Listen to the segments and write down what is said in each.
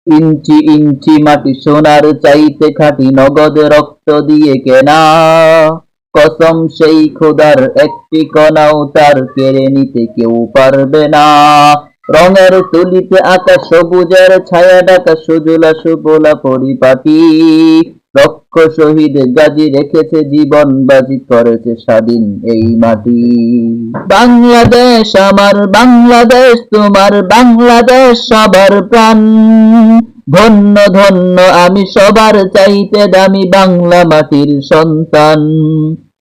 ইঞ্চি ইঞ্চি মাটি সোনার চাইতে খাঁটি, নগদ রক্ত দিয়ে কেনা। কসম সেই খোদার, একটি কণাও তার কেড়ে নিতে কেউ পারবে না। রঙের তুলিতে আঁকা সবুজের ছায়া ঢাকা সুজলা সুফলা পরিপাটি। লক্ষ শহীদ গাজী রেখেছে জীবন বাজি, করেছে স্বাধীন এই মাটি। বাংলাদেশ আমার বাংলাদেশ, তোমার বাংলাদেশ সবার প্রাণ। ধন্য ধন্য আমি সবার চাইতে দামি বাংলা মাটির সন্তান।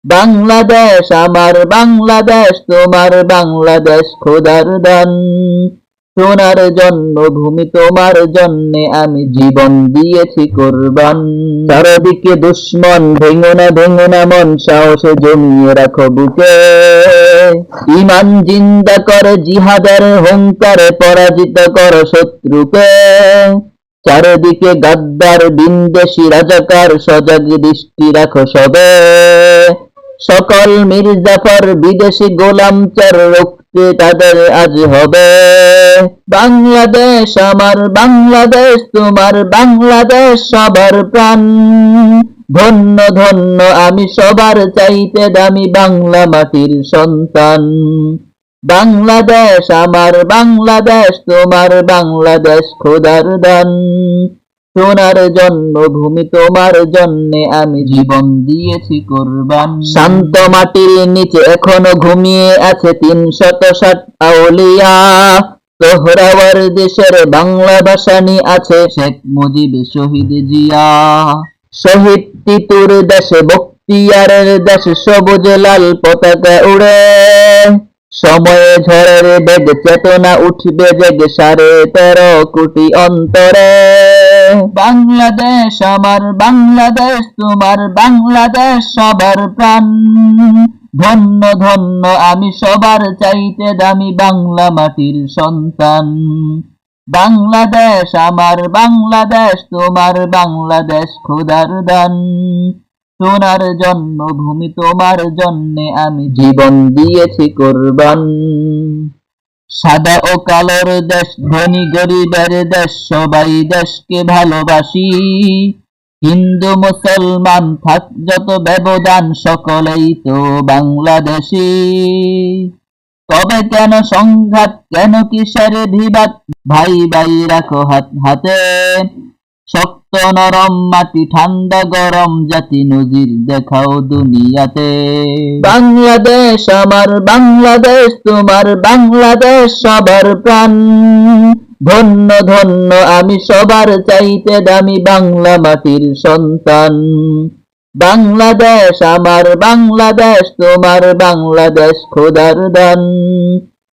বাংলাদেশ আমার বাংলাদেশ, তোমার বাংলাদেশ খোদার দান। সোনার জন্মভূমি, তোমার জন্যে আমি জীবন দিয়েছি কোরবান। চারদিকে দুশ্মন, ভেঙো না মন, সাহসে জমিয়ে রাখো বুকে। ইমান জিন্দা করে জিহাদের হুঙ্কারে, পরাজিত করো শত্রুকে। চারদিকে গাদ্দার বিন্দেশি রাজাকার, সজাগ দৃষ্টি রাখো সবে। সকল মির্জাফর বিদেশি গোলাম চার, রক্তে তাদের আজ হবে। বাংলাদেশ আমার বাংলাদেশ, তোমার বাংলাদেশ সবার প্রাণ। ধন্য ধন্য আমি সবার চাইতে দামি বাংলা মাটির সন্তান। বাংলাদেশ আমার বাংলাদেশ, তোমার বাংলাদেশ খোদার দান। সোনার জন্মভূমি, তোমার জন্যে আমি জীবন দিয়েছি কোরবান। শান্ত মাটির নিচে এখনো ঘুমিয়ে আছে ৩৬০ আউলিয়া। সোহরাওয়ার দেশের বাংলা ভাষানি আছে শেখ মুজিব শহীদ জিয়া। শহীদ তিতুর দেশে বখতিয়ারের দেশে, সবুজ লাল পতাকা উড়ে। সময়ে ঝড়ের বেগ, চেতনা উঠবে জেগে ১৩.৫ কোটি অন্তরে। বাংলাদেশ আমার বাংলাদেশ, তোমার বাংলাদেশ সবার প্রাণ। ধন্য ধন্য আমি সবার চাইতে দামি বাংলা মাটির সন্তান। বাংলাদেশ আমার বাংলাদেশ, তোমার বাংলাদেশ খোদার দান। সোনার জন্মভূমি, তোমার জন্যে আমি জীবন দিয়েছি কোরবান। সাদা ও কালোর দেশ, ধনী গরিবের দেশ, সবাই দেশকে ভালোবাসি। হিন্দু মুসলমান থাক যত ব্যবধান, সকলেই তো বাংলাদেশী। তবে কেন সংঘাত, কেন কিসের বিবাদ, ভাই ভাই রাখো হাত হাতে। শক্ত নরম মাটি, ঠান্ডা গরম জাতি, নজির দেখাও দুনিয়াতে। বাংলাদেশ আমার বাংলাদেশ, তোমার বাংলাদেশ সবার প্রাণ। ধন্য ধন্য আমি সবার চাইতে দামি বাংলা মাটির সন্তান। বাংলাদেশ আমার বাংলাদেশ, তোমার বাংলাদেশ খোদার দান।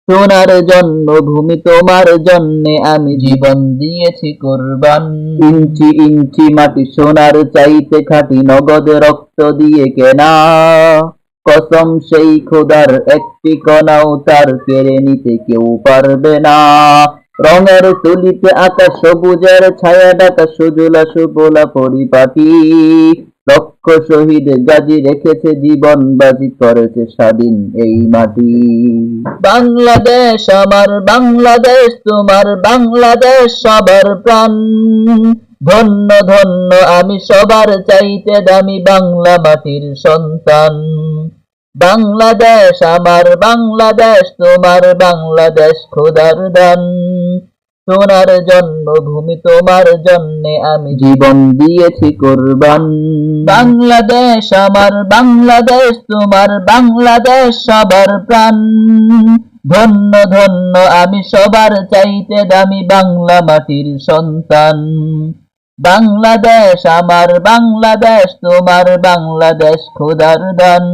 সোনার জন্মভূমি, তোমার জন্যে আমি জীবন দিয়েছি কোরবান। ইঞ্চি ইঞ্চি মাটি সোনার চাইতে খাঁটি, নগদ রক্ত দিয়ে কেনা। কসম সেই খোদার, একটি কণাও তার কেড়ে নিতে কেউ পারবে না। রঙের তুলিতে আঁকা সবুজের ছায়া ঢাকা সুজলা সুফলা পরিপাটি। লক্ষ শহীদ গাজী রেখেছে জীবন বাজি, করেছে স্বাধীন এই মাটি। বাংলাদেশ আমার বাংলাদেশ, তোমার বাংলাদেশ সবার প্রাণ। ধন্য ধন্য আমি সবার চাইতে দামি বাংলা মাটির সন্তান। বাংলাদেশ আমার বাংলাদেশ, তোমার বাংলাদেশ খোদার দান। সোনার জন্মভূমি, তোমার জন্যে আমি জীবন দিয়েছি কোরবান। বাংলাদেশ আমার বাংলাদেশ, তোমার বাংলাদেশ সবার প্রাণ। ধন্য ধন্য আমি সবার চাইতে দামি বাংলা মাটির সন্তান। বাংলাদেশ আমার বাংলাদেশ, তোমার বাংলাদেশ খোদার দান।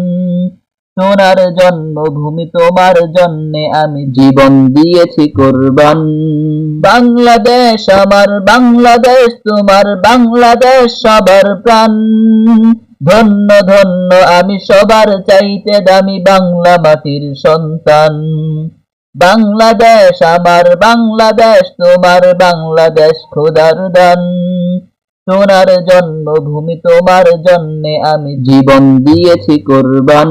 সোনার জন্মভূমি, তোমার জন্যে আমি জীবন দিয়েছি কোরবান। বাংলাদেশ আমার বাংলাদেশ, তোমার বাংলাদেশ সবার প্রাণ। ধন্য ধন্য আমি সবার চাইতে দামি বাংলা মাটির সন্তান। বাংলাদেশ আমার বাংলাদেশ, তোমার বাংলাদেশ খোদার দান। সোনার জন্মভূমি, তোমার জন্যে আমি জীবন দিয়েছি কোরবান।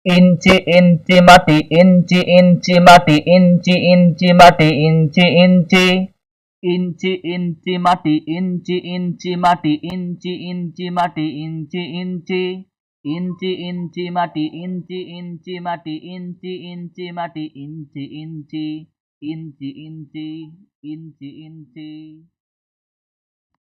ইঞ্চি ইঞ্চি মাটি, ইঞ্চি ইঞ্চি মাটি, ইঞ্চি ইঞ্চি মাটি, ইঞ্চি ইঞ্চি, ইঞ্চি ইঞ্চি মাটি, ইঞ্চি ইঞ্চি মাটি, ইঞ্চি ইঞ্চি মাটি, ইঞ্চি ইঞ্চি, ইঞ্চি ইঞ্চি মাটি, ইঞ্চি ইঞ্চি মাটি, ইঞ্চি ইঞ্চি মাটি, ইঞ্চি ইঞ্চি, ইঞ্চি ইঞ্চি, ইঞ্চি ইঞ্চি।